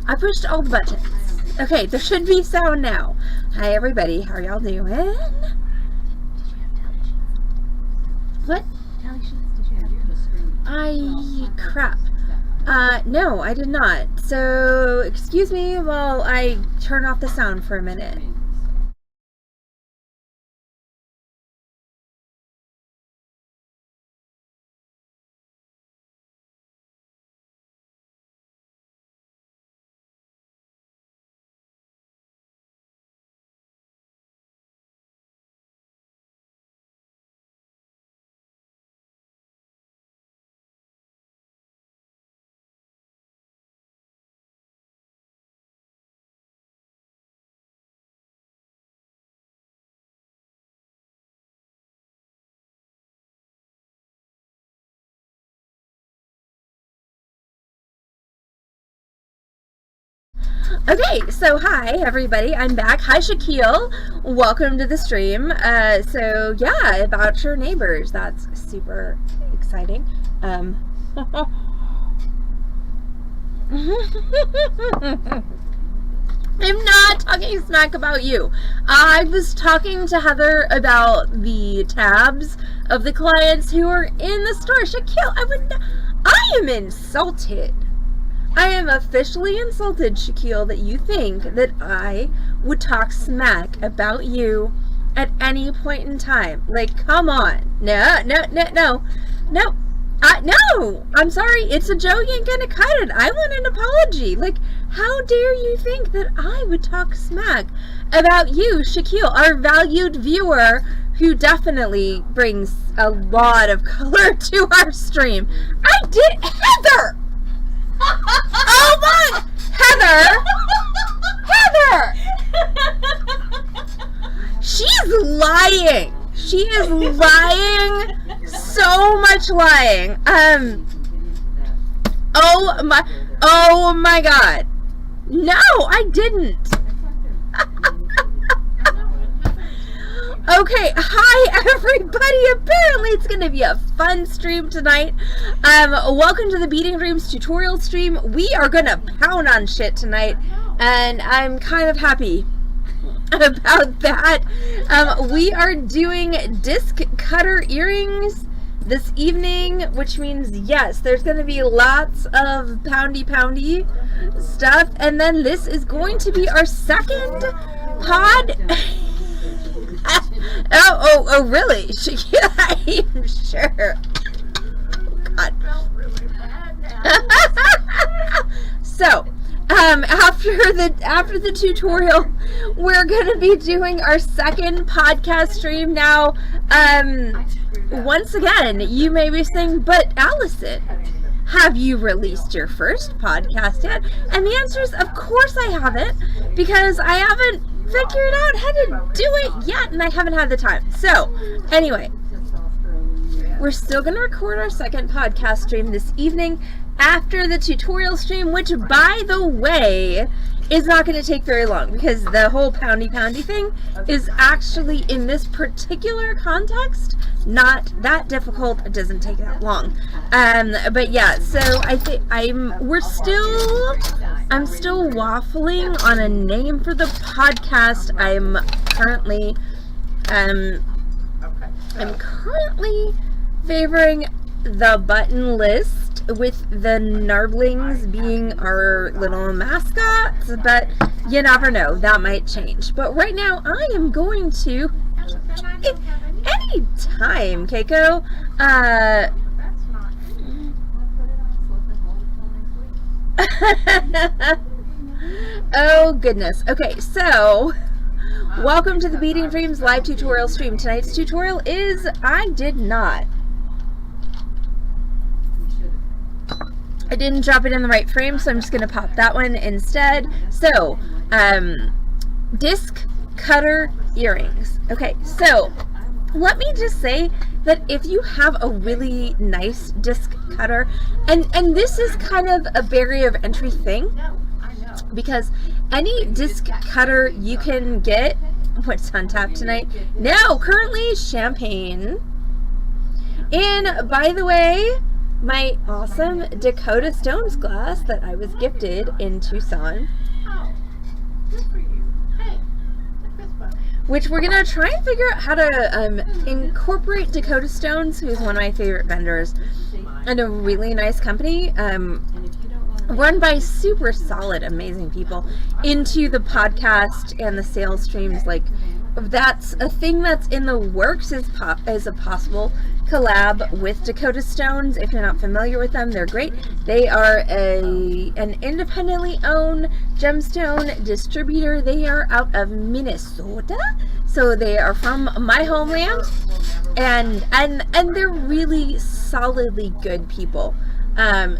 I pushed all the buttons. Okay, there should be sound now. Hi everybody, how are y'all doing? What? Crap. No, I did not. So, excuse me while I turn off the sound for a minute. Okay, so hi everybody, I'm back. Hi Shaquille, welcome to the stream. So yeah, about your neighbors, that's super exciting. I'm not talking smack about you. I was talking to Heather about the tabs of the clients who are in the store. Shaquille, I am insulted. I am officially insulted, Shaquille, that you think that I would talk smack about you at any point in time. Like, come on. No. I'm sorry. It's a joke. You ain't gonna cut it. I want an apology. Like, how dare you think that I would talk smack about you, Shaquille, our valued viewer, who definitely brings a lot of color to our stream. I did, Heather! Oh my! Heather! She's lying. She is lying. So much lying. Oh my God. No, I didn't. Okay, hi everybody. Apparently it's going to be a fun stream tonight. Welcome to the Beading Dreams tutorial stream. We are going to pound on shit tonight, and I'm kind of happy about that. We are doing disc cutter earrings this evening, which means yes, there's going to be lots of poundy stuff, and then this is going to be our second pod. Oh, really? Yeah, I'm sure. Oh, God. So, after the tutorial, we're gonna be doing our second podcast stream now. Once again, you may be saying, but Allison, have you released your first podcast yet? And the answer is, of course I haven't, because I haven't figured out how to do it yet, and I haven't had the time. So, anyway, we're still going to record our second podcast stream this evening after the tutorial stream, which, by the way, is not going to take very long, because the whole poundy thing is actually, in this particular context, not that difficult. It doesn't take that long. But yeah, so I think I'm still waffling on a name for the podcast. I'm currently favoring the button list, with the Narblings being our little mascots, but you never know, that might change. But right now, I am going to, anytime, Keiko, oh goodness. Okay, so welcome to the Beading Dreams live tutorial stream. Tonight's tutorial is I didn't drop it in the right frame, so I'm just going to pop that one instead. So, disc cutter earrings. Okay, so let me just say that if you have a really nice disc cutter, and this is kind of a barrier of entry thing, because any disc cutter you can get, what's on tap tonight? Now, currently, champagne. And by the way, my awesome Dakota Stones glass that I was gifted in Tucson. Oh, good for you. Hey, fist bump. Which we're going to try and figure out how to incorporate Dakota Stones, who's one of my favorite vendors, and a really nice company, run by super solid, amazing people, into the podcast and the sales streams. Like, that's a thing that's in the works, is a possible collab with Dakota Stones. If you're not familiar with them, they're great. They are an independently owned gemstone distributor. They are out of Minnesota, so they are from my homeland, and they're really solidly good people.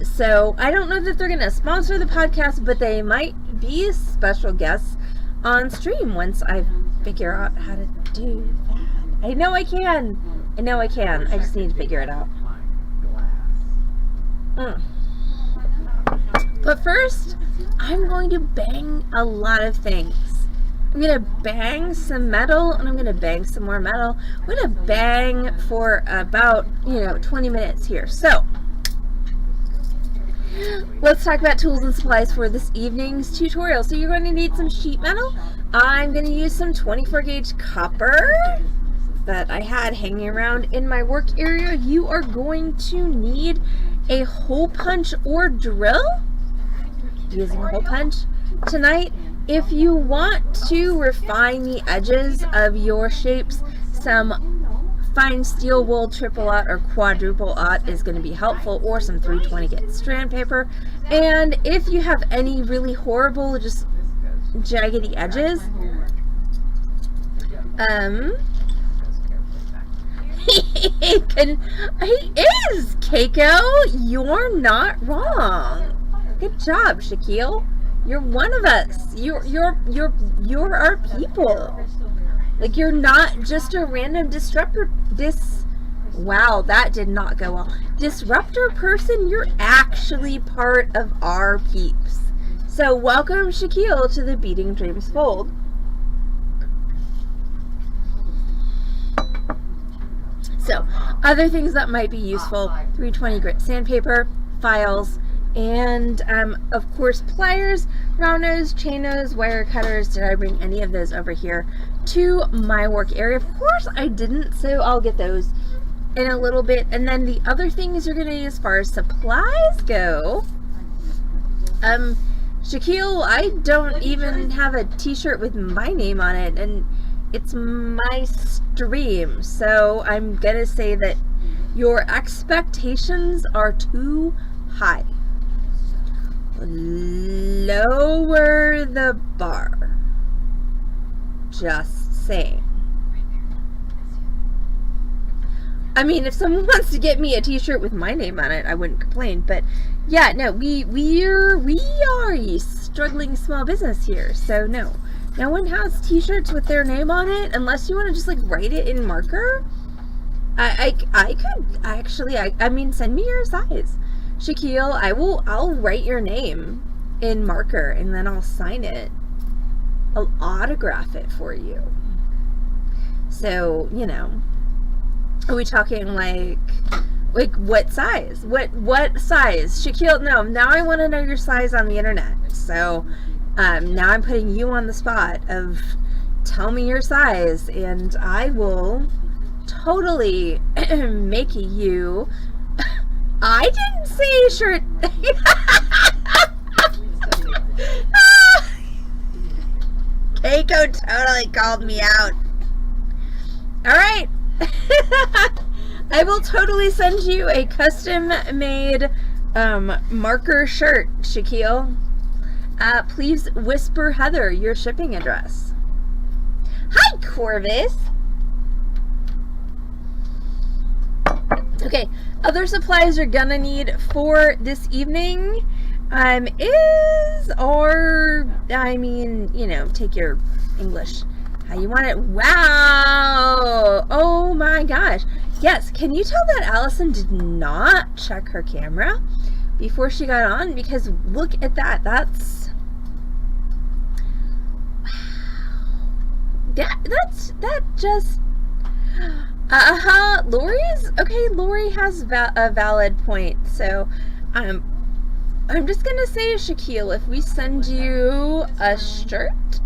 So I don't know that they're going to sponsor the podcast, but they might be special guests on stream once I figure out how to do that. I know I can. I just need to figure it out. But first, I'm going to bang a lot of things. I'm going to bang some metal, and I'm going to bang some more metal. I'm going to bang for about, 20 minutes here. So, let's talk about tools and supplies for this evening's tutorial. So you're going to need some sheet metal. I'm going to use some 24 gauge copper that I had hanging around in my work area. You are going to need a hole punch or drill. Using a hole punch tonight. If you want to refine the edges of your shapes, some fine steel wool triple aught or quadruple aught is going to be helpful, or some 320 gauge strand paper. And if you have any really horrible, just jaggedy edges, he is, Keiko. You're not wrong. Good job, Shaquille. You're one of us. You're our people. Like, you're not just a random disruptor. Wow, that did not go well. Disruptor person. You're actually part of our peeps. So welcome, Shaquille, to the Beading Dreams Fold. So, other things that might be useful: 320 grit sandpaper, files, and of course pliers, round nose, chain nose, wire cutters. Did I bring any of those over here to my work area? Of course I didn't, so I'll get those in a little bit. And then the other things you're going to need as far as supplies go, Shaquille, I don't even have a t-shirt with my name on it, and it's my stream, so I'm gonna say that your expectations are too high. Lower the bar. Just saying. I mean, if someone wants to get me a t-shirt with my name on it, I wouldn't complain. But yeah, no, we are a struggling small business here, so no. No one has t-shirts with their name on it unless you want to just like write it in marker. I could actually, I mean, send me your size, Shaquille. I'll write your name in marker and then I'll sign it. I'll autograph it for you. So, are we talking like what size? What size? Shaquille, no, now I want to know your size on the internet. So, now I'm putting you on the spot of tell me your size, and I will totally make you. I didn't say shirt. Keiko totally called me out. Alright. I will totally send you a custom made marker shirt, Shaquille. Please whisper Heather your shipping address. Hi, Corvus. Okay, other supplies you're gonna need for this evening take your English how you want it. Wow! Oh my gosh. Yes, can you tell that Allison did not check her camera before she got on? Because look at that. That's... wow. That just... Lori has a valid point. So, I'm just gonna say, Shaquille, if we send you a shirt,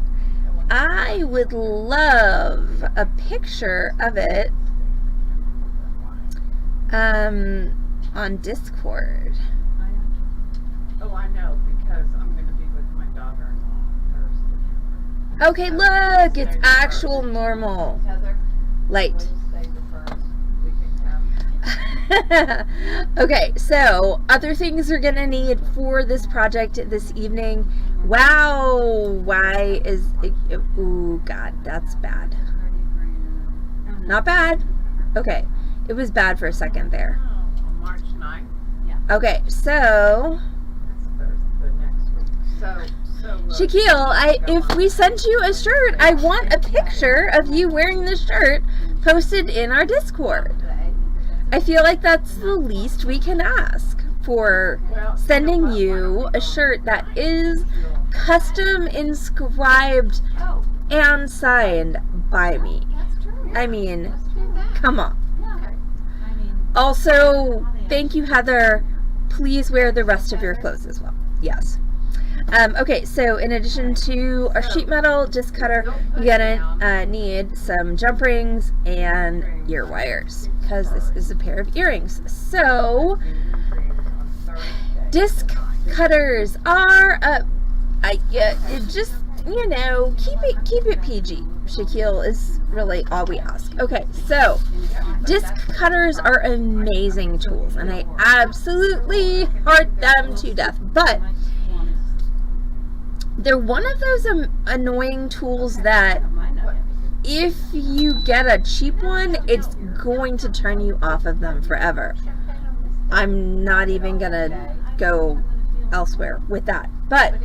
I would love a picture of it on Discord. Oh, I know, because I'm going to be with my daughter-in-law Thursday. Okay, look, it's actual normal. Heather, Light. Wednesday the 1st, we can come. Okay, so other things we're gonna need for this project this evening. Wow, why is it? Ooh, God, that's bad. Not bad. Okay, it was bad for a second there. Oh, on March 9th? Okay, so That's Thursday, next week. So Shaquille, if we send you a shirt, I want a picture of you wearing the shirt posted in our Discord. I feel like that's the least we can ask for sending you a shirt that is custom inscribed and signed by me. I mean, come on. Also, thank you, Heather. Please wear the rest of your clothes as well. Yes. Okay, so in addition to our sheet metal disc cutter, you're gonna need some jump rings and ear wires, because this is a pair of earrings. So, disc cutters are just, you know, keep it PG. Shaquille is really all we ask. Okay, so disc cutters are amazing tools, and I absolutely heart them to death, but they're one of those annoying tools that if you get a cheap one, it's going to turn you off of them forever. I'm not even gonna go elsewhere with that, but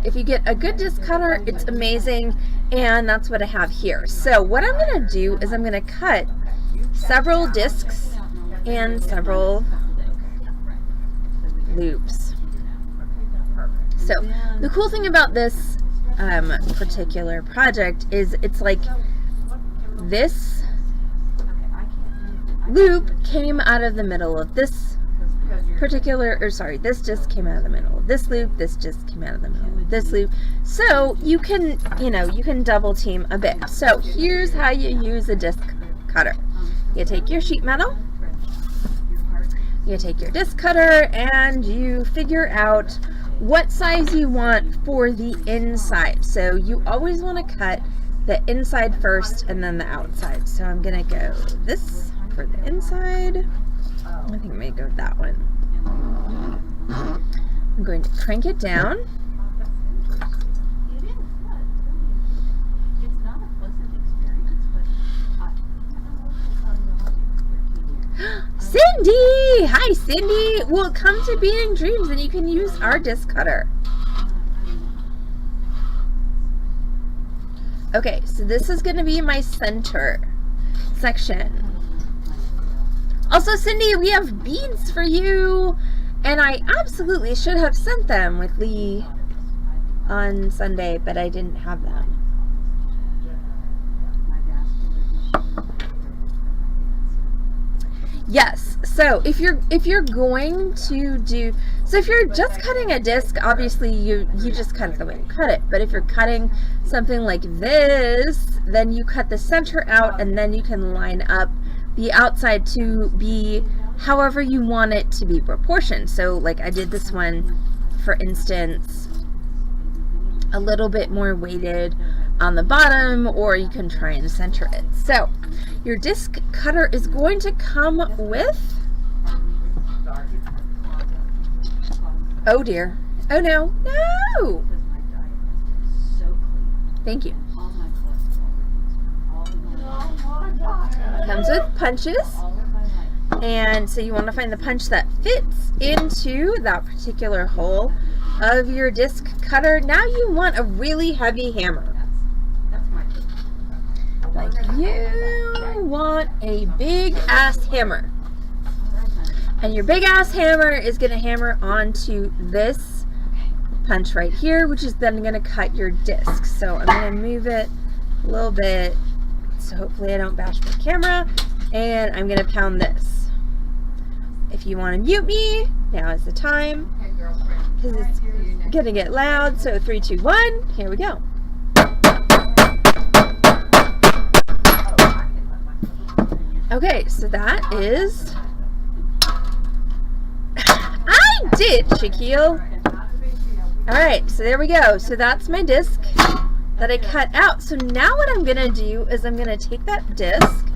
if you get a good disc cutter, it's amazing, and that's what I have here. So what I'm gonna do is I'm gonna cut several discs and several loops. So the cool thing about this particular project is it's like this loop came out of the middle of this this disc came out of the middle of this loop, this disc came out of the middle of this loop. So you can, you can double team a bit. So here's how you use a disc cutter. You take your sheet metal, you take your disc cutter, and you figure out what size you want for the inside. So you always want to cut the inside first and then the outside. So I'm going to go this for the inside. I think I'm going to go with that one. I'm going to crank it down. Cindy! Hi, Cindy! Well, come to Beading Dreams and you can use our disc cutter. Okay, so this is going to be my center section. Also, Cindy, we have beads for you, and I absolutely should have sent them with Lee on Sunday, but I didn't have them. Yes, so if you're going to do, so if you're just cutting a disc, obviously you just cut it the way you cut it. But if you're cutting something like this, then you cut the center out, and then you can line up the outside to be however you want it to be proportioned. So like I did this one, for instance, a little bit more weighted on the bottom, or you can try and center it. So your disc cutter is going to come with, oh dear, oh no, no, thank you. Comes with punches, and so you want to find the punch that fits into that particular hole of your disc cutter. Now you want a really heavy hammer. Like you want a big ass hammer, and your big ass hammer is going to hammer onto this punch right here, which is then going to cut your disc. So I'm going to move it a little bit, so hopefully I don't bash my camera, and I'm going to pound this. If you want to mute me, now is the time, because it's going to get loud. So 3, 2, 1, here we go. Okay, so that is... I did, Shaquille! Alright, so there we go. So that's my disc that I cut out. So now what I'm going to do is I'm going to take that disc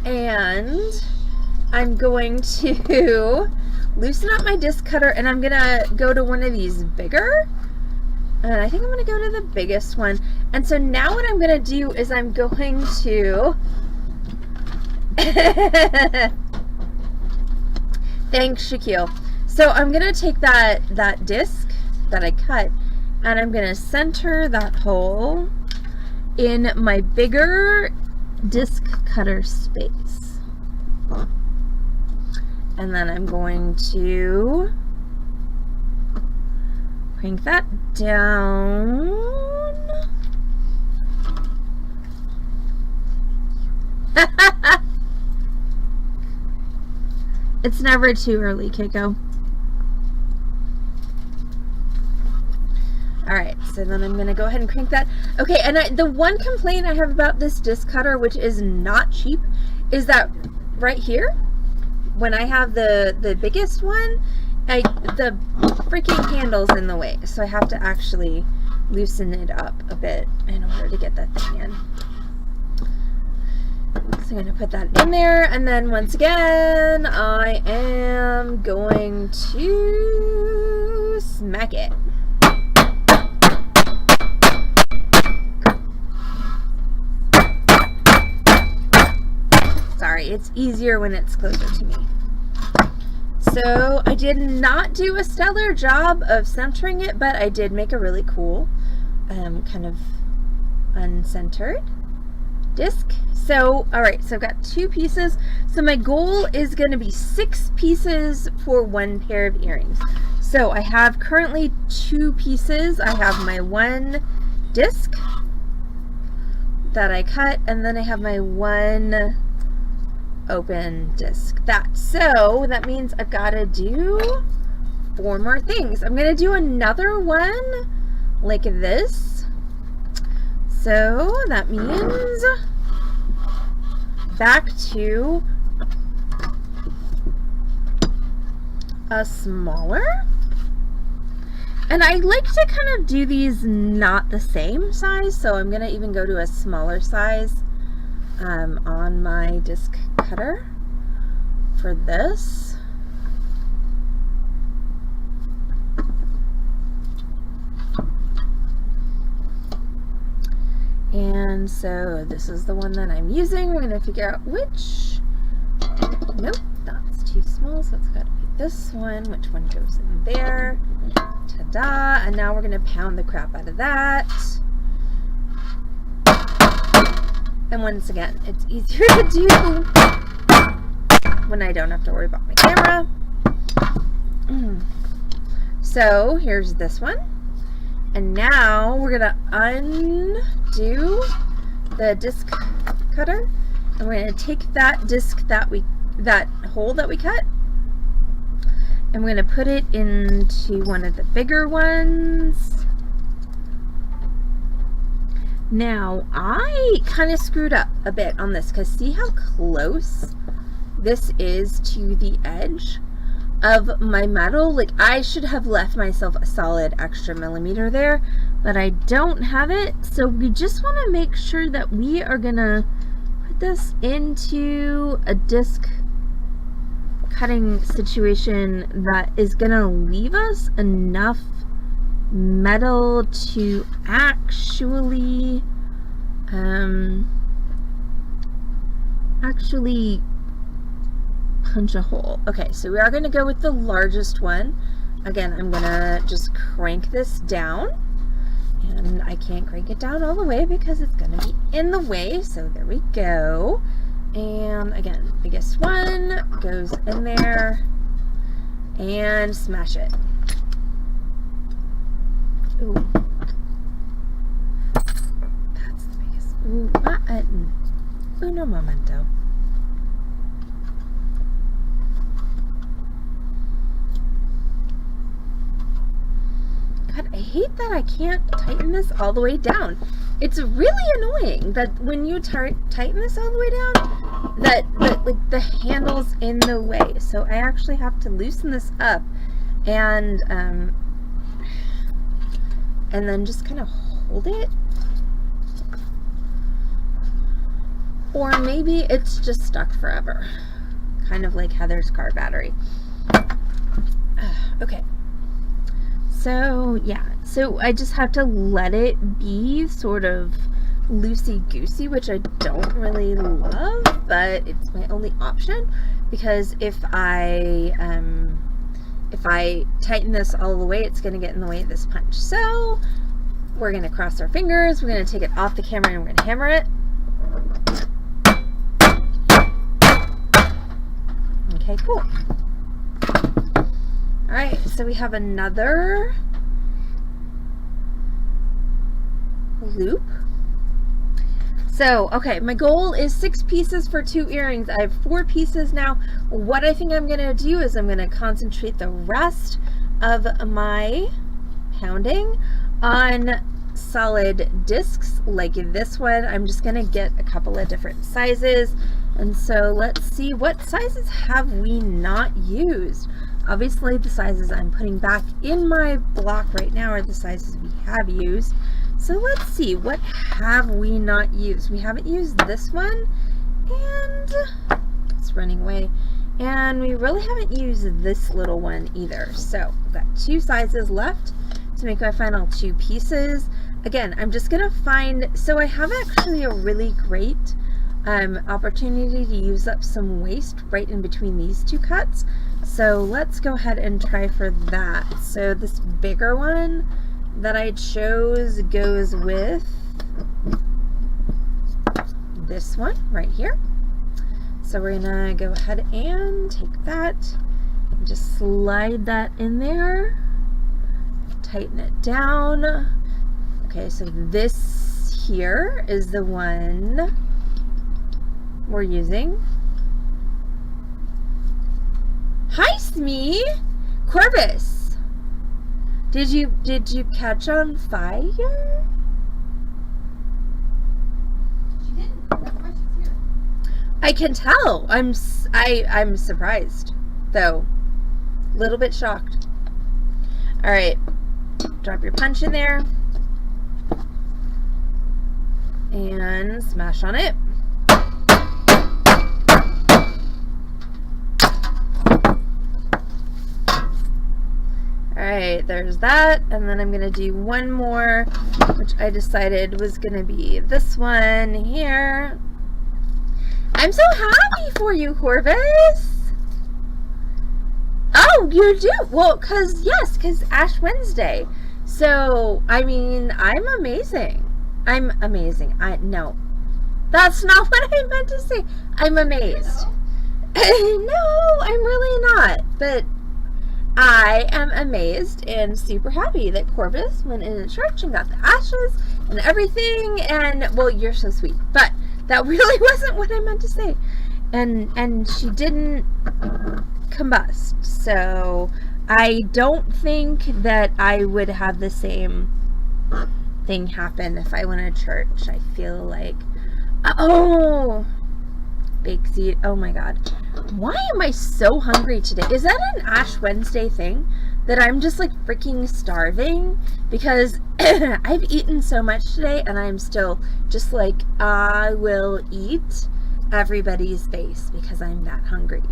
and I'm going to loosen up my disc cutter, and I'm going to go to one of these bigger. And I think I'm going to go to the biggest one. And so now what I'm going to do is I'm going to... Thanks, Shaquille. So I'm going to take that disc that I cut, and I'm going to center that hole in my bigger disc cutter space. And then I'm going to crank that down. It's never too early, Keiko. Alright, so then I'm going to go ahead and crank that. Okay, and the one complaint I have about this disc cutter, which is not cheap, is that right here, when I have the biggest one, the freaking handle's in the way. So I have to actually loosen it up a bit in order to get that thing in. So I'm going to put that in there, and then once again, I am going to smack it. Sorry, it's easier when it's closer to me. So I did not do a stellar job of centering it, but I did make a really cool kind of uncentered disc. So, alright, so I've got 2 pieces. So my goal is going to be 6 pieces for 1 pair of earrings. So I have currently 2 pieces. I have my 1 disc that I cut, and then I have my 1 open disc. So that means I've got to do 4 more things. I'm going to do another one like this. So that means back to a smaller. And I like to kind of do these not the same size, so I'm going to even go to a smaller size on my disc cutter for this. And so this is the one that I'm using. We're going to figure out which. Nope, that's too small, so it's got to be this one. Which one goes in there? Ta-da! And now we're going to pound the crap out of that. And once again, it's easier to do when I don't have to worry about my camera. So here's this one. And now we're going to undo the disc cutter, and we're going to take that disc that hole that we cut, and we're going to put it into one of the bigger ones. Now I kind of screwed up a bit on this, because see how close this is to the edge of my metal? Like, I should have left myself a solid extra millimeter there, but I don't have it. So we just want to make sure that we are gonna put this into a disc cutting situation that is gonna leave us enough metal to actually punch a hole. Okay, so we are going to go with the largest one. Again, I'm going to just crank this down, and I can't crank it down all the way because it's going to be in the way. So there we go. And again, biggest one goes in there, and smash it. Ooh. That's the biggest. Ooh, uno momento. God, I hate that I can't tighten this all the way down. It's really annoying that when you tighten this all the way down, that like the handle's in the way. So I actually have to loosen this up and then just kind of hold it. Or maybe it's just stuck forever. Kind of like Heather's car battery. Okay. So, yeah. So I just have to let it be sort of loosey-goosey, which I don't really love, but it's my only option, because if I tighten this all the way, it's going to get in the way of this punch. So we're going to cross our fingers, we're going to take it off the camera, and we're going to hammer it. Okay, cool. Alright, so we have another loop. So, okay, my goal is 6 pieces for 2 earrings. I have 4 pieces now. What I think I'm going to do is I'm going to concentrate the rest of my pounding on solid discs like this one. I'm just going to get a couple of different sizes. And so let's see, what sizes have we not used? Obviously, the sizes I'm putting back in my block right now are the sizes we have used. So let's see, what have we not used? We haven't used this one, and it's running away. And we really haven't used this little one either. So we've got 2 sizes left to make my final 2 pieces. Again, I'm just gonna find, so I have actually a really great opportunity to use up some waste right in between these 2 cuts. So let's go ahead and try for that. So this bigger one that I chose goes with this one right here. So we're gonna go ahead and take that and just slide that in there, tighten it down. Okay, so this here is the one we're using. Hi, Smee! Corvus! Did you catch on fire? She didn't. That's why she's here. I can tell. I'm surprised, though. A little bit shocked. All right, drop your punch in there and smash on it. Alright, there's that, and then I'm going to do one more, which I decided was going to be this one here. I'm so happy for you, Corvus! Oh, you do? Well, because Ash Wednesday. So, I mean, I'm amazing. I'm amazing. No, that's not what I meant to say. I'm amazed. No, I'm really not, but I am amazed and super happy that Corvus went in church and got the ashes and everything, and, well, you're so sweet, but that really wasn't what I meant to say. And she didn't combust, so I don't think that I would have the same thing happen if I went to church. I feel like, oh, bake seed, oh my god. Why am I so hungry today? Is that an Ash Wednesday thing? That I'm just like freaking starving? Because I've eaten so much today and I'm still just like, I will eat everybody's face because I'm that hungry.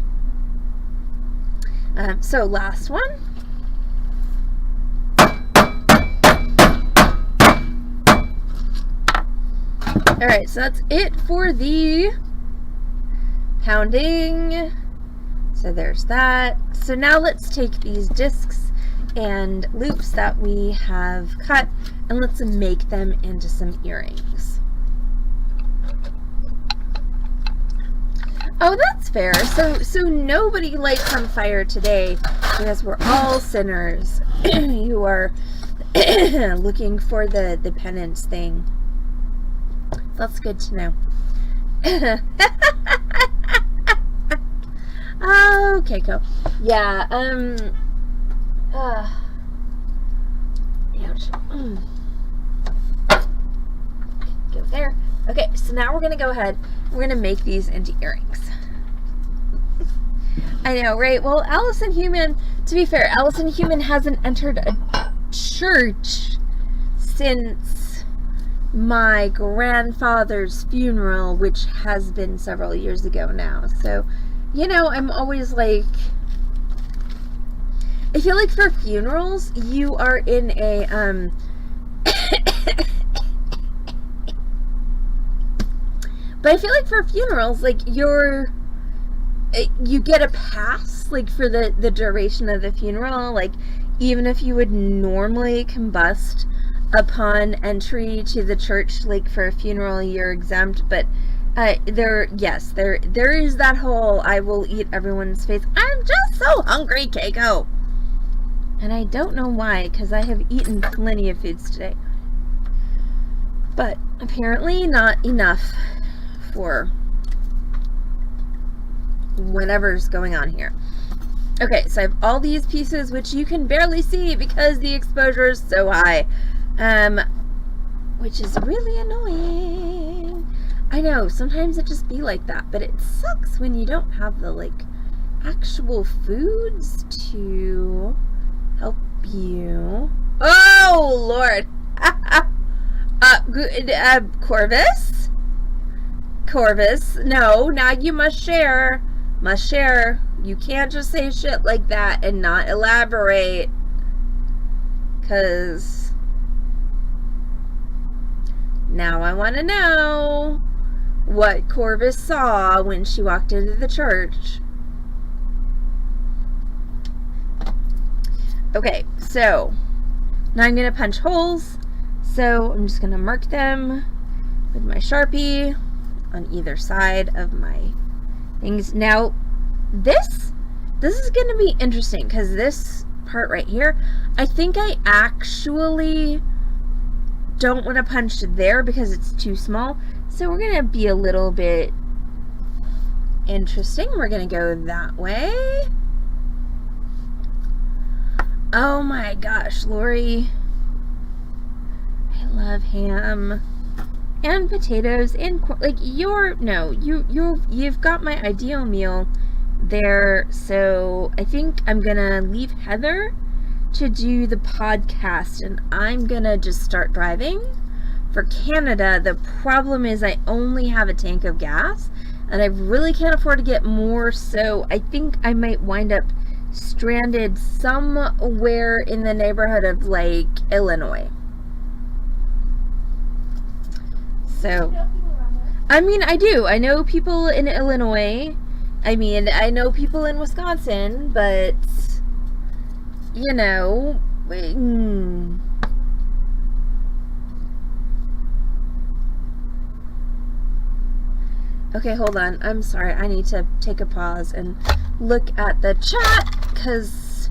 So last one. Alright, so that's it for the pounding. So there's that. So now let's take these discs and loops that we have cut and let's make them into some earrings. Oh, that's fair. So nobody lights on fire today because we're all sinners who are looking for the penance thing. That's good to know. Okay, cool. Yeah, ouch. Go there. Okay, so now we're gonna go ahead. We're gonna make these into earrings. I know, right? Well, Allison Human, to be fair, Allison Human hasn't entered a church since my grandfather's funeral, which has been several years ago now. So, you know, I'm always like, I feel like for funerals, you are in a, but I feel like for funerals, like, you get a pass, like, for the duration of the funeral. Like, even if you would normally combust upon entry to the church, like, for a funeral, you're exempt. But there is that whole I will eat everyone's face. I'm just so hungry, Keiko. And I don't know why, because I have eaten plenty of foods today. But apparently not enough for whatever's going on here. Okay, so I have all these pieces, which you can barely see because the exposure is so high, which is really annoying. I know, sometimes it just be like that, but it sucks when you don't have the, like, actual foods to help you. Oh, Lord. Corvus, no, now you must share. Must share. You can't just say shit like that and not elaborate. 'Cause now I want to know what Corvus saw when she walked into the church. Okay, so now I'm going to punch holes. So I'm just going to mark them with my Sharpie on either side of my things. Now, this is going to be interesting because this part right here, I think I actually don't want to punch there because it's too small. So we're going to be a little bit interesting. We're going to go that way. Oh my gosh, Lori. I love ham and potatoes and corn. Like, you've got my ideal meal there. So I think I'm gonna leave Heather to do the podcast and I'm gonna just start driving for Canada. The problem is I only have a tank of gas and I really can't afford to get more, so I think I might wind up stranded somewhere in the neighborhood of, like, Illinois. So, I mean, I do. I know people in Illinois. I mean, I know people in Wisconsin, but, you know, Okay, hold on. I'm sorry. I need to take a pause and look at the chat because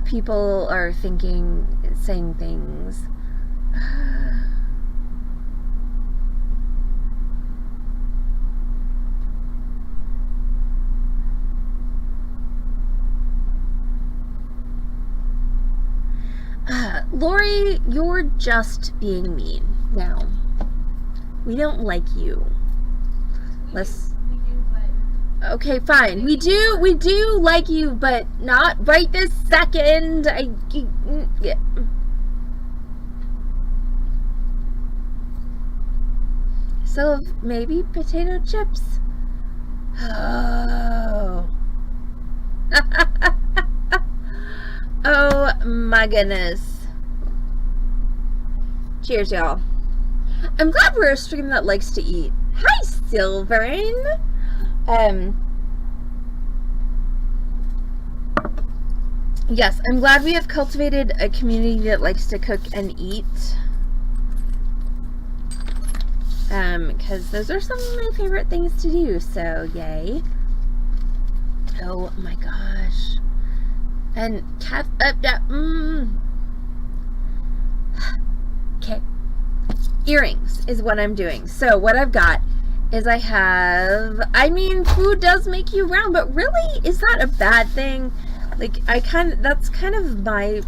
people are saying things. Lori, you're just being mean now. We don't like you. Okay, fine. We do like you, but not right this second. Yeah. So maybe potato chips. Oh. Oh my goodness. Cheers, y'all. I'm glad we're a stream that likes to eat. Hi, Silvering. Yes, I'm glad we have cultivated a community that likes to cook and eat. because those are some of my favorite things to do, so yay. Oh my gosh. And cat okay. Earrings is what I'm doing. So what I've got is food does make you round, but really, is that a bad thing? Like, that's kind of my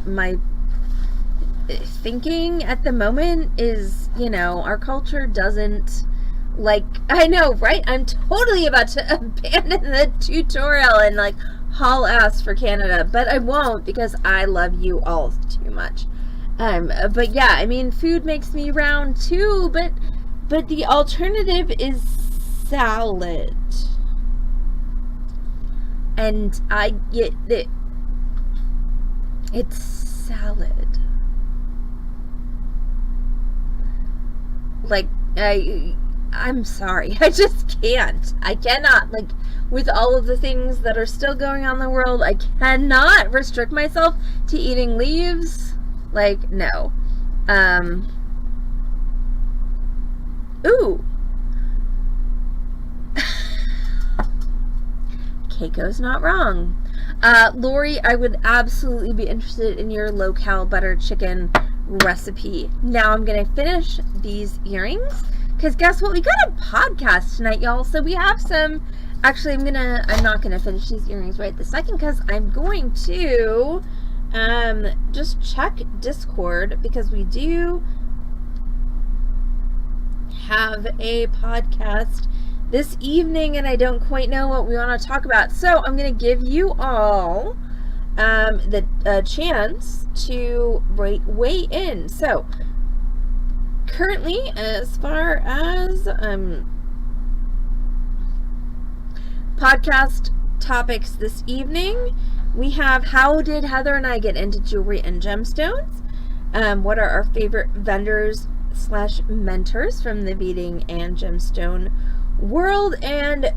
thinking at the moment is, our culture doesn't like, I know, right? I'm totally about to abandon the tutorial and like haul ass for Canada, but I won't because I love you all too much. But yeah, food makes me round too, but the alternative is salad. And I get it. It's salad. Like, I'm sorry. I just can't. I cannot. Like, with all of the things that are still going on in the world, I cannot restrict myself to eating leaves. Like, no. Ooh. Keiko's not wrong. Lori, I would absolutely be interested in your low-cal butter chicken recipe. Now I'm going to finish these earrings, because guess what? We got a podcast tonight, y'all. So we have some... Actually, I'm not going to finish these earrings right this second, because I'm going to just check Discord, because we do have a podcast this evening, and I don't quite know what we want to talk about. So I'm going to give you all the chance to weigh in. So currently, as far as podcast topics this evening, we have how did Heather and I get into jewelry and gemstones? What are our favorite vendors / mentors from the beading and gemstone world, and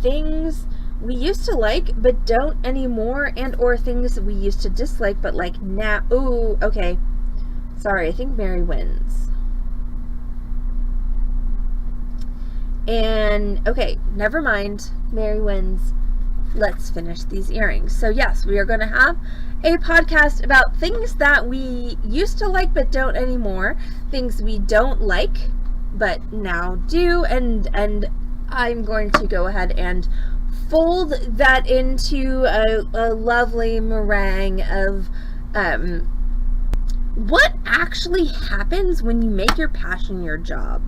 things we used to like but don't anymore, and or things we used to dislike but like now. Ooh, okay. Sorry, I think Mary wins. And okay, never mind. Mary wins. Let's finish these earrings. So yes, we are going to have a podcast about things that we used to like but don't anymore, things we don't like but now do, and I'm going to go ahead and fold that into a lovely meringue of what actually happens when you make your passion your job.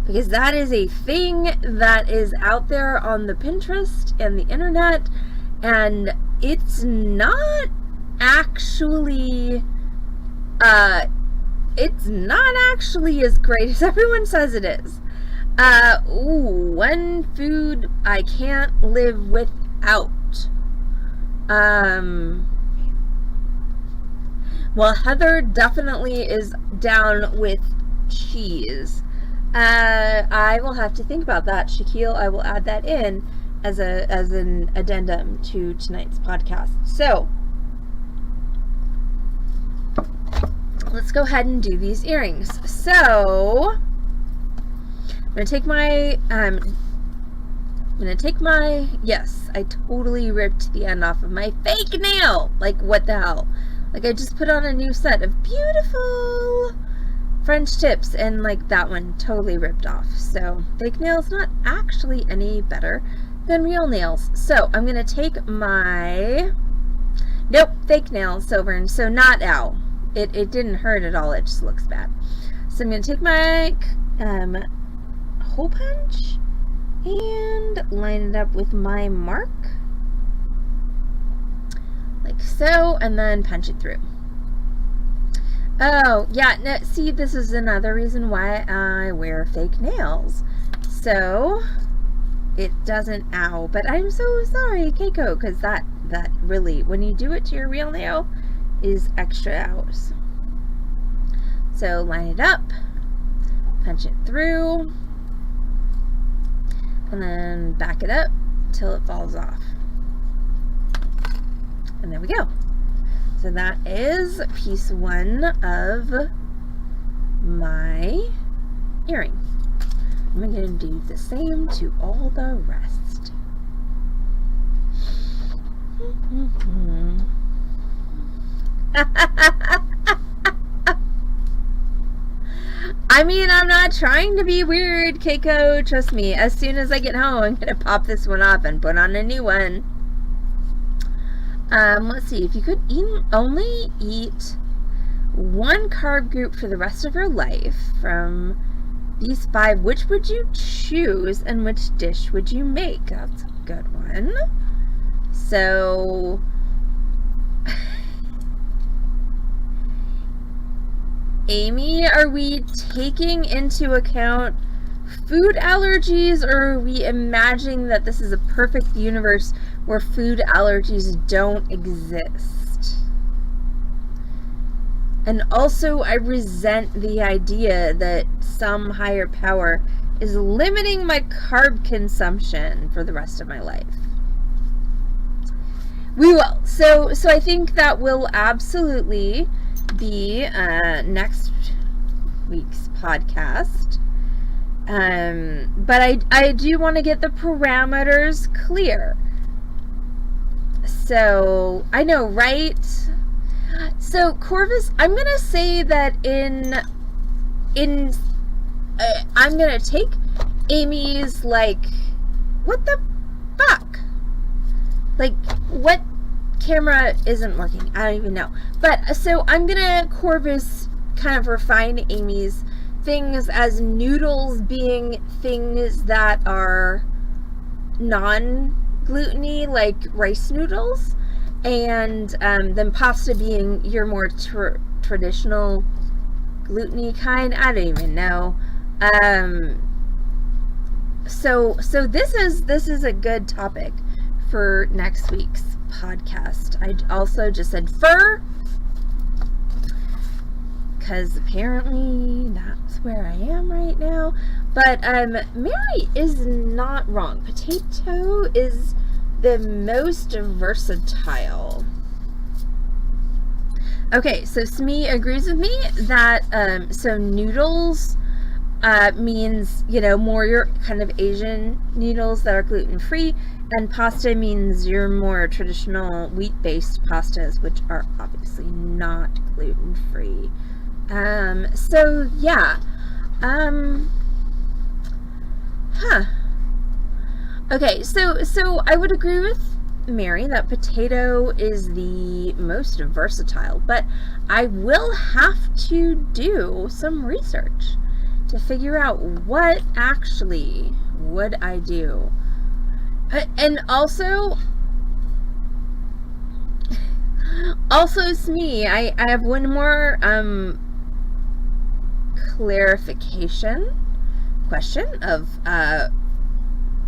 Because that is a thing that is out there on the Pinterest and the internet, and it's not actually as great as everyone says it is. One food I can't live without. Well, Heather definitely is down with cheese. I will have to think about that. Shaquille, I will add that in as an addendum to tonight's podcast. So, let's go ahead and do these earrings. So, I'm going to take my, yes, I totally ripped the end off of my fake nail. Like, what the hell? Like, I just put on a new set of beautiful French tips, and like that one totally ripped off. So fake nails not actually any better than real nails. So I'm gonna take my fake nails over, and so not ow. It didn't hurt at all. It just looks bad. So I'm gonna take my hole punch and line it up with my mark like so, and then punch it through. Oh, yeah, no, see, this is another reason why I wear fake nails. So, it doesn't ow. But I'm so sorry, Keiko, because that really, when you do it to your real nail, is extra ows. So, line it up, punch it through, and then back it up till it falls off. And there we go. So that is piece one of my earring. I'm going to do the same to all the rest. I mean, I'm not trying to be weird, Keiko. Trust me, as soon as I get home, I'm going to pop this one off and put on a new one. Let's see. If you could only eat one carb group for the rest of your life from these 5, which would you choose and which dish would you make? That's a good one. So, Amy, are we taking into account food allergies, or are we imagining that this is a perfect universe where food allergies don't exist? And also, I resent the idea that some higher power is limiting my carb consumption for the rest of my life. We will. So I think that will absolutely be next week's podcast. But I do want to get the parameters clear. So, I know, right? So, Corvus, I'm going to say that I'm going to take Amy's, like, what the fuck? Like, what camera isn't working? I don't even know. But, so, I'm going to, Corvus, kind of refine Amy's things as noodles being things that are non-gluten-y, like rice noodles, and then pasta being your more traditional gluten-y kind. I don't even know. So this is a good topic for next week's podcast. I also just said fur, because apparently that's where I am right now. But Mary is not wrong. Potato is the most versatile. Okay, so Smee agrees with me that so noodles means, you know, more your kind of Asian noodles that are gluten-free, and pasta means your more traditional wheat-based pastas, which are obviously not gluten-free. So yeah. Okay, so I would agree with Mary that potato is the most versatile, but I will have to do some research to figure out what actually would I do. And also it's me. I have one more clarification question of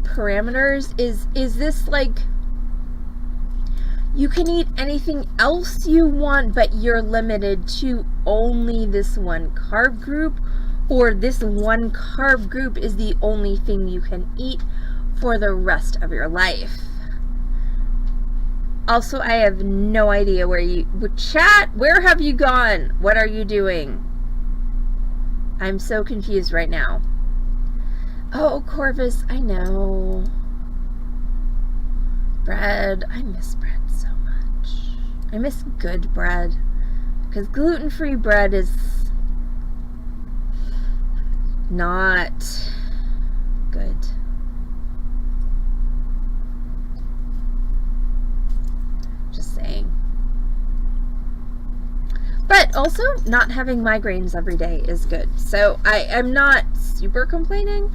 parameters. Is this like you can eat anything else you want, but you're limited to only this one carb group, or this one carb group is the only thing you can eat for the rest of your life? Also, I have no idea where chat, where have you gone? What are you doing? I'm so confused right now. Oh, Corvus, I know. Bread. I miss bread so much. I miss good bread. Because gluten-free bread is not good. Just saying. But also, not having migraines every day is good. So I'm not super complaining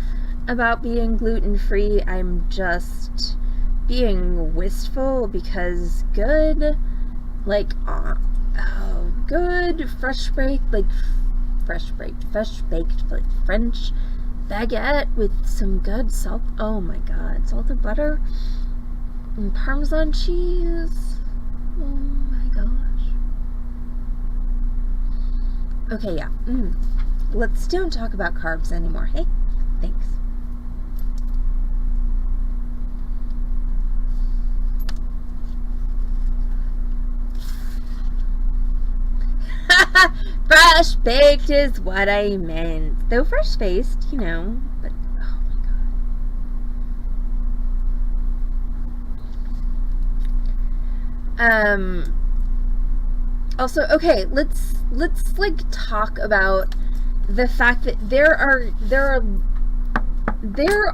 about being gluten-free. I'm just being wistful because good, like, good fresh baked, like French baguette with some good salt. Oh my god, salted butter and Parmesan cheese. Oh my gosh. Okay, yeah. Let's don't talk about carbs anymore, hey? Thanks. Fresh baked is what I meant. Though fresh faced, you know, but Also, okay, let's like talk about the fact that there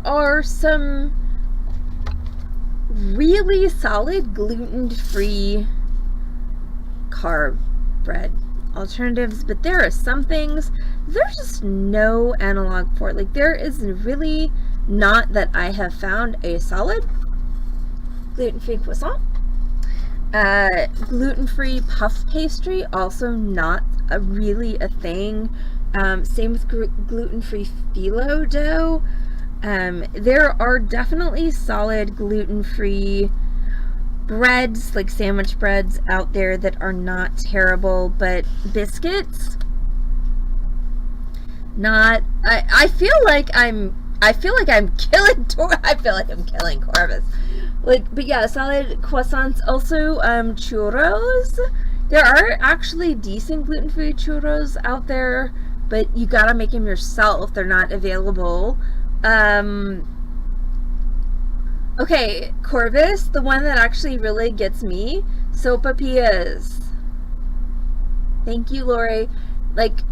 are some really solid gluten-free carb bread alternatives, but there are some things there's just no analog for. Like, there is really not that I have found a solid gluten-free croissant. Gluten-free puff pastry, also not really a thing. Same with gluten-free phyllo dough. There are definitely solid gluten-free breads, like sandwich breads, out there that are not terrible, but biscuits, not. I feel like I'm killing Corvus. Like, but yeah, solid croissants. Also, churros. There are actually decent gluten-free churros out there, but you gotta make them yourself. They're not available. Okay, Corvus, the one that actually really gets me, sopapillas. Thank you, Lori. Like,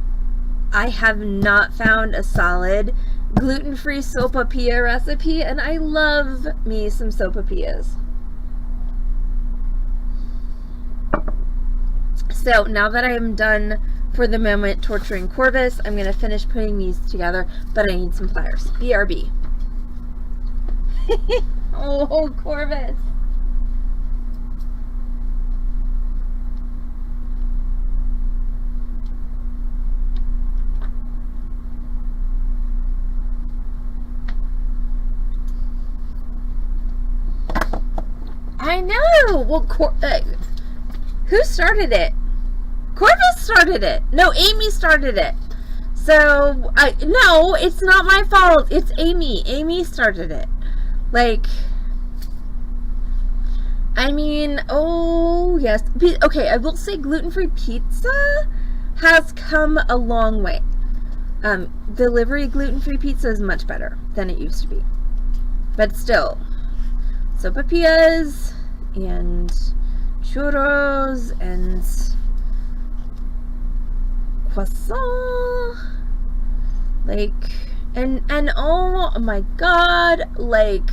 I have not found a solid gluten-free sopapilla recipe, and I love me some sopapillas. So now that I am done for the moment torturing Corvus, I'm going to finish putting these together, but I need some pliers. BRB. Oh, Corvus. I know. Well, who started it? Corvus started it. No, Amy started it. So, no, it's not my fault. It's Amy. Amy started it. Like, I mean, oh, yes. Okay, I will say gluten-free pizza has come a long way. Delivery gluten-free pizza is much better than it used to be. But still, sopapillas and churros and croissant, like, and oh my god, like,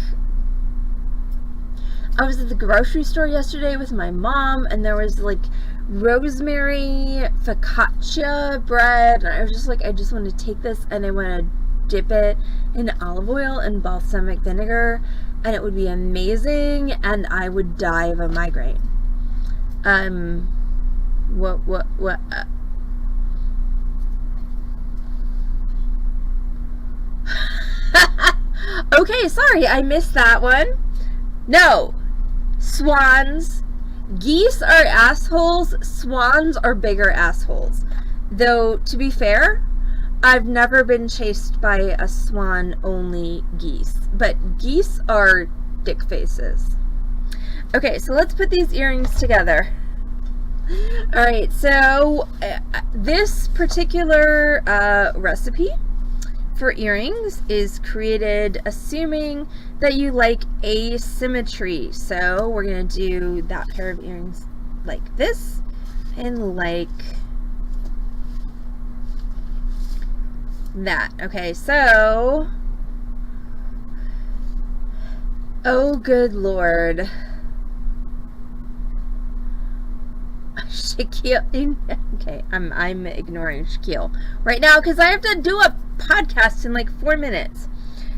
I was at the grocery store yesterday with my mom, and there was like rosemary focaccia bread, and I was just like, I just want to take this and I want to dip it in olive oil and balsamic vinegar, and it would be amazing, and I would die of a migraine. What Okay, sorry, I missed that one. No, swans. Geese are assholes, swans are bigger assholes. Though, to be fair, I've never been chased by a swan-only geese. But geese are dick faces. Okay, so let's put these earrings together. Alright, so this particular recipe for earrings is created assuming that you like asymmetry. So we're going to do that pair of earrings like this and like that. Okay, so, oh good lord, Shaquille. Okay, I'm ignoring Shaquille right now because I have to do a podcast in like 4 minutes.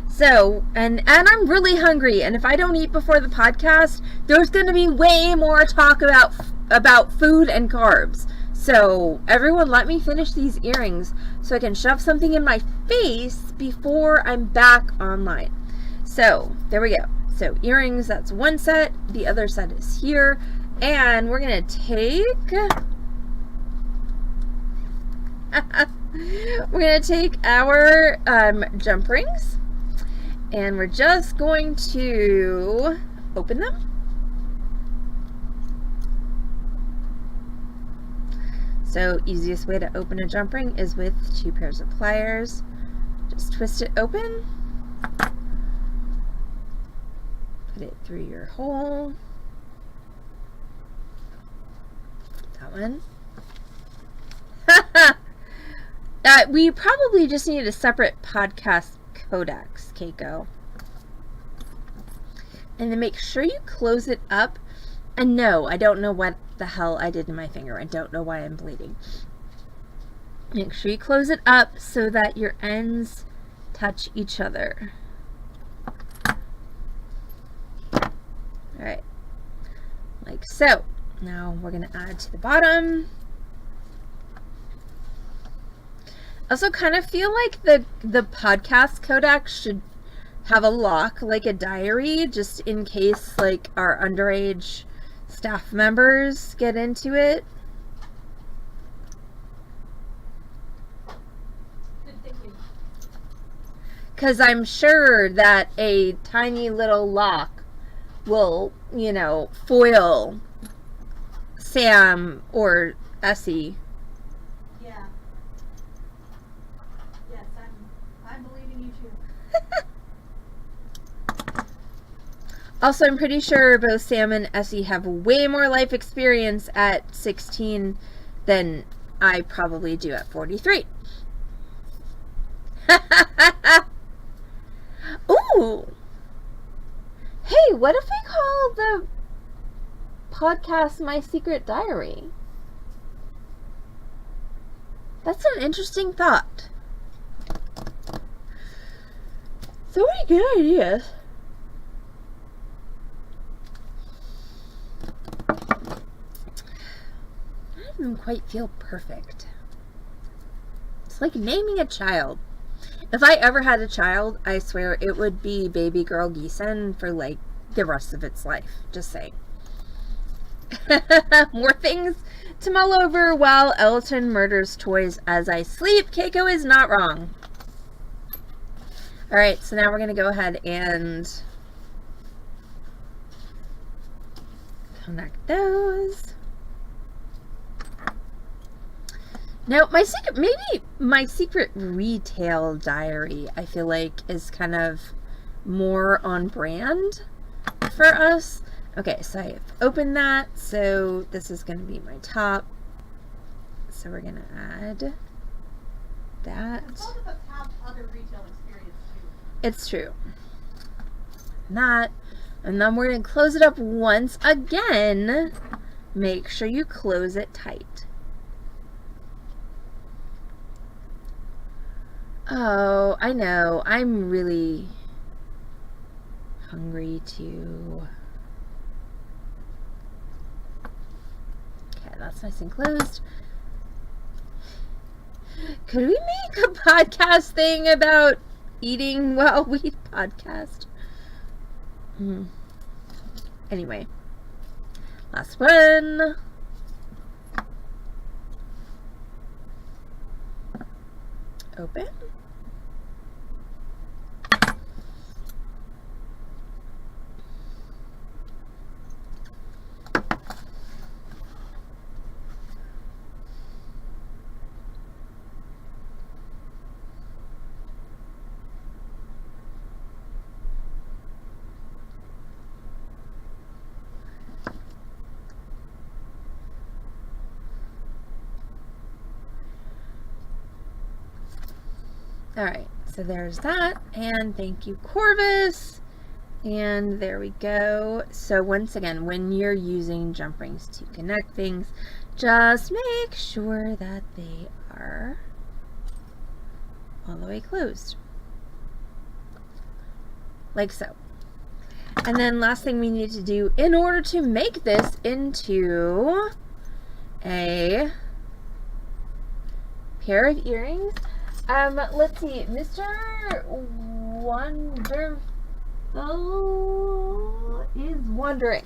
So, and I'm really hungry, and if I don't eat before the podcast, there's going to be way more talk about food and carbs. So, everyone, let me finish these earrings so I can shove something in my face before I'm back online. So, there we go. So, earrings, that's one set. The other set is here. And we're going to take our jump rings, and we're just going to open them. So, easiest way to open a jump ring is with 2 pairs of pliers. Just twist it open, put it through your hole, that one. We probably just need a separate podcast codex, Keiko. And then make sure you close it up. And no, I don't know what the hell I did in my finger. I don't know why I'm bleeding. Make sure you close it up so that your ends touch each other. Alright. Like so. Now we're going to add to the bottom. I also kind of feel like the podcast codex should have a lock, like a diary, just in case like our underage staff members get into it. Good thinking. Because I'm sure that a tiny little lock will, you know, foil Sam or Essie. Yeah. Yes, I'm believing you too. Also, I'm pretty sure both Sam and Essie have way more life experience at 16 than I probably do at 43. Ooh! Hey, what if we call the podcast My Secret Diary? That's an interesting thought. So many good ideas. I don't even quite feel perfect. It's like naming a child. If I ever had a child, I swear it would be baby girl Geeson for like the rest of its life. Just saying. More things to mull over while Elton murders toys as I sleep. Keiko is not wrong. Alright, so now we're going to go ahead and connect those. Now, maybe my secret retail diary, I feel like, is kind of more on brand for us. Okay, so I've opened that, so this is going to be my top. So we're going to add that. Both of us have other retail experience too. It's true. That. And then we're going to close it up once again. Make sure you close it tight. Oh, I know. I'm really hungry too. Okay, that's nice and closed. Could we make a podcast thing about eating while we podcast? Anyway. Last one. Open. Alright, so there's that, and thank you, Corvus, and there we go. So once again, when you're using jump rings to connect things, just make sure that they are all the way closed, like so. And then last thing we need to do in order to make this into a pair of earrings. Let's see, Mr. Wonderful is wondering.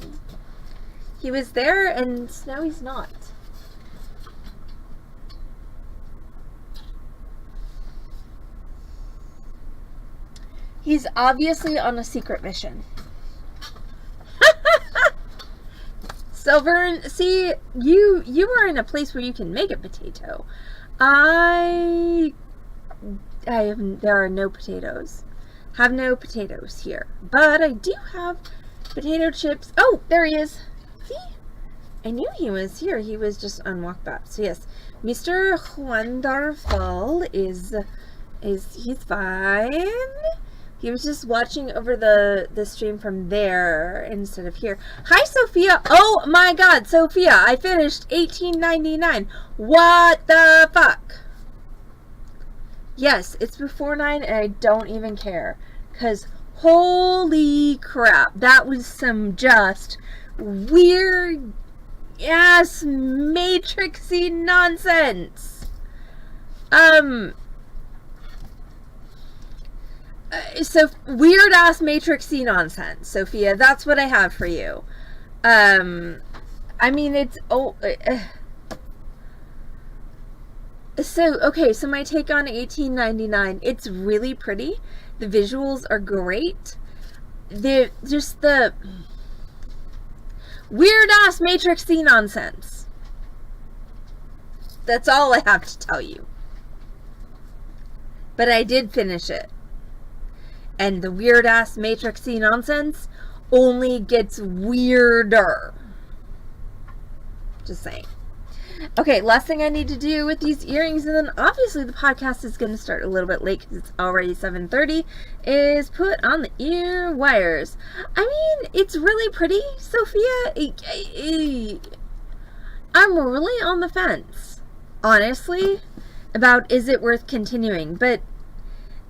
He was there and now he's not. He's obviously on a secret mission. Silver, see, you are in a place where you can make a potato. There are no potatoes. Have no potatoes here. But I do have potato chips. Oh, there he is. See? I knew he was here. He was just on walkabout. So yes, Mr. Wonderful is he's fine. He was just watching over the stream from there instead of here. Hi, Sophia. Oh my God, Sophia, I finished 1899. What the fuck? Yes, it's before 9 and I don't even care. Because holy crap, that was some just weird ass matrixy nonsense. So weird ass matrixy nonsense, Sophia. That's what I have for you. I mean, it's so okay. So my take on 1899. It's really pretty. The visuals are great. The weird ass matrixy nonsense. That's all I have to tell you. But I did finish it. And the weird ass matrixy nonsense only gets weirder. Just saying. Okay, last thing I need to do with these earrings, and then obviously the podcast is going to start a little bit late because it's already 7:30, is put on the ear wires. I mean, it's really pretty, Sophia. I'm really on the fence, honestly, about is it worth continuing. But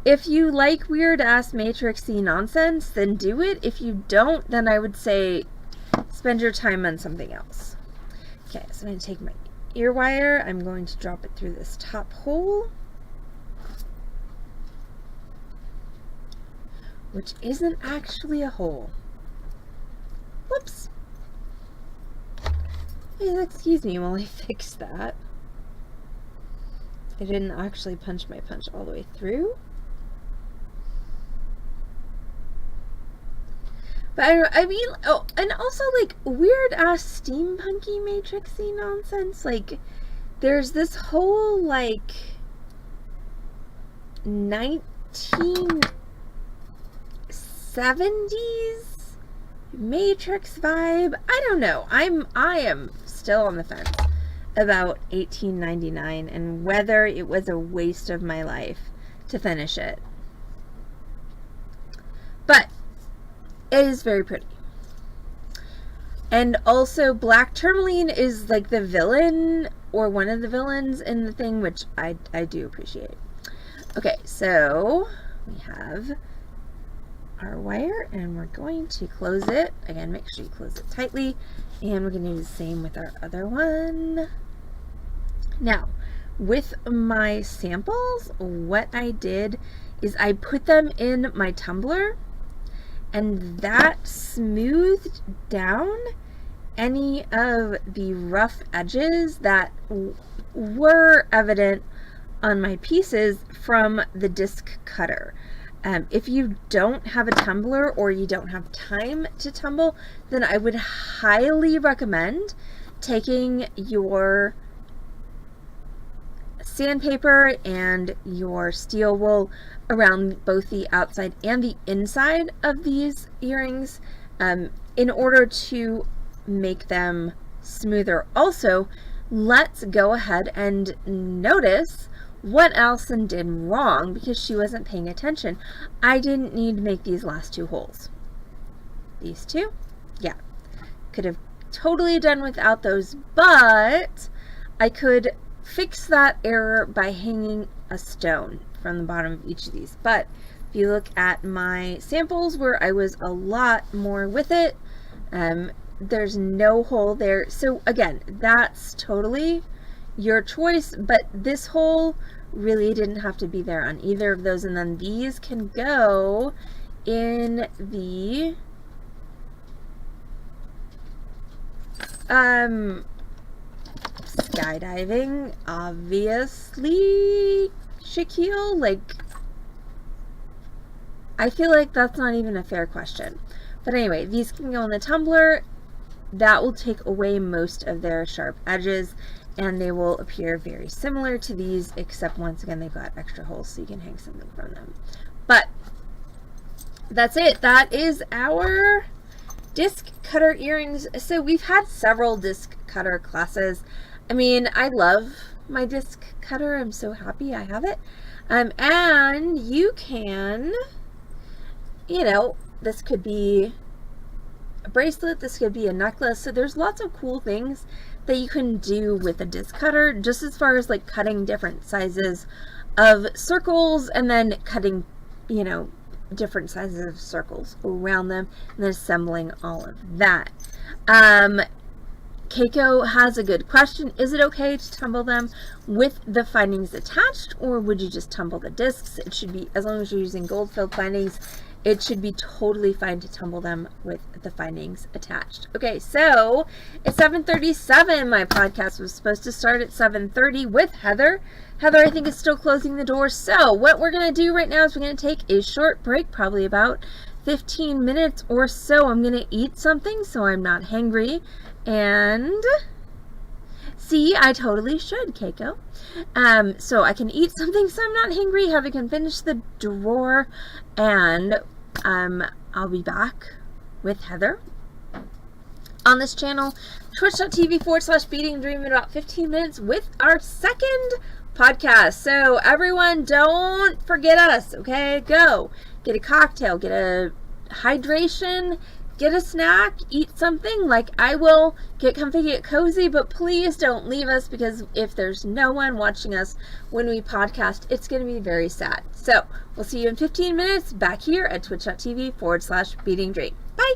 if you like weird ass matrixy nonsense, then do it. If you don't, then I would say spend your time on something else. Okay, so I'm going to take my ear wire. I'm going to drop it through this top hole, which isn't actually a hole. Whoops. Please excuse me while I fix that. I didn't actually punch my punch all the way through. But I mean, oh, and also like weird ass steampunky matrixy nonsense. Like, there's this whole like 1970s Matrix vibe. I don't know. I am still on the fence about 1899 and whether it was a waste of my life to finish it. But it is very pretty. And also black tourmaline is like the villain or one of the villains in the thing, which I do appreciate. Okay, so we have our wire and we're going to close it. Again, make sure you close it tightly. And we're going to do the same with our other one. Now, with my samples, what I did is I put them in my tumbler, and that smoothed down any of the rough edges that were evident on my pieces from the disc cutter. If you don't have a tumbler or you don't have time to tumble, then I would highly recommend taking your sandpaper and your steel wool around both the outside and the inside of these earrings in order to make them smoother. Also, let's go ahead and notice what Allison did wrong because she wasn't paying attention. I didn't need to make these last two holes. These two? Yeah. Could have totally done without those, but I could fix that error by hanging a stone from the bottom of each of these. But if you look at my samples where I was a lot more with it, there's no hole there. So again, that's totally your choice, but this hole really didn't have to be there on either of those. And then these can go in the skydiving, obviously, Shaquille. Like, I feel like that's not even a fair question. But anyway, these can go in the tumbler. That will take away most of their sharp edges, and they will appear very similar to these, except once again they've got extra holes so you can hang something from them. But that's it. That is our disc cutter earrings. So we've had several disc cutter classes. I mean, I love my disc cutter. I'm so happy I have it. And you can, you know, this could be a bracelet, this could be a necklace. So there's lots of cool things that you can do with a disc cutter, just as far as like cutting different sizes of circles and then cutting, you know, different sizes of circles around them and then assembling all of that. Keiko has a good question. Is it okay to tumble them with the findings attached, or would you just tumble the discs? It should be, as long as you're using gold filled findings, it should be totally fine to tumble them with the findings attached. Okay, so it's 7:37. My podcast was supposed to start at 7:30 with Heather. Heather, I think, is still closing the door. So what we're going to do right now is we're going to take a short break, probably about 15 minutes or so. I'm going to eat something so I'm not hangry. And see, I totally should, Keiko. So I can eat something so I'm not hungry. Heather can finish the drawer, and I'll be back with Heather on this channel, twitch.tv/Beading Dream, in about 15 minutes with our second podcast. So everyone, don't forget us, okay? Go get a cocktail, get a hydration, get a snack, eat something like I will, get comfy, get cozy, but please don't leave us, because if there's no one watching us when we podcast, it's going to be very sad. So we'll see you in 15 minutes back here at twitch.tv/Beading Dream. Bye!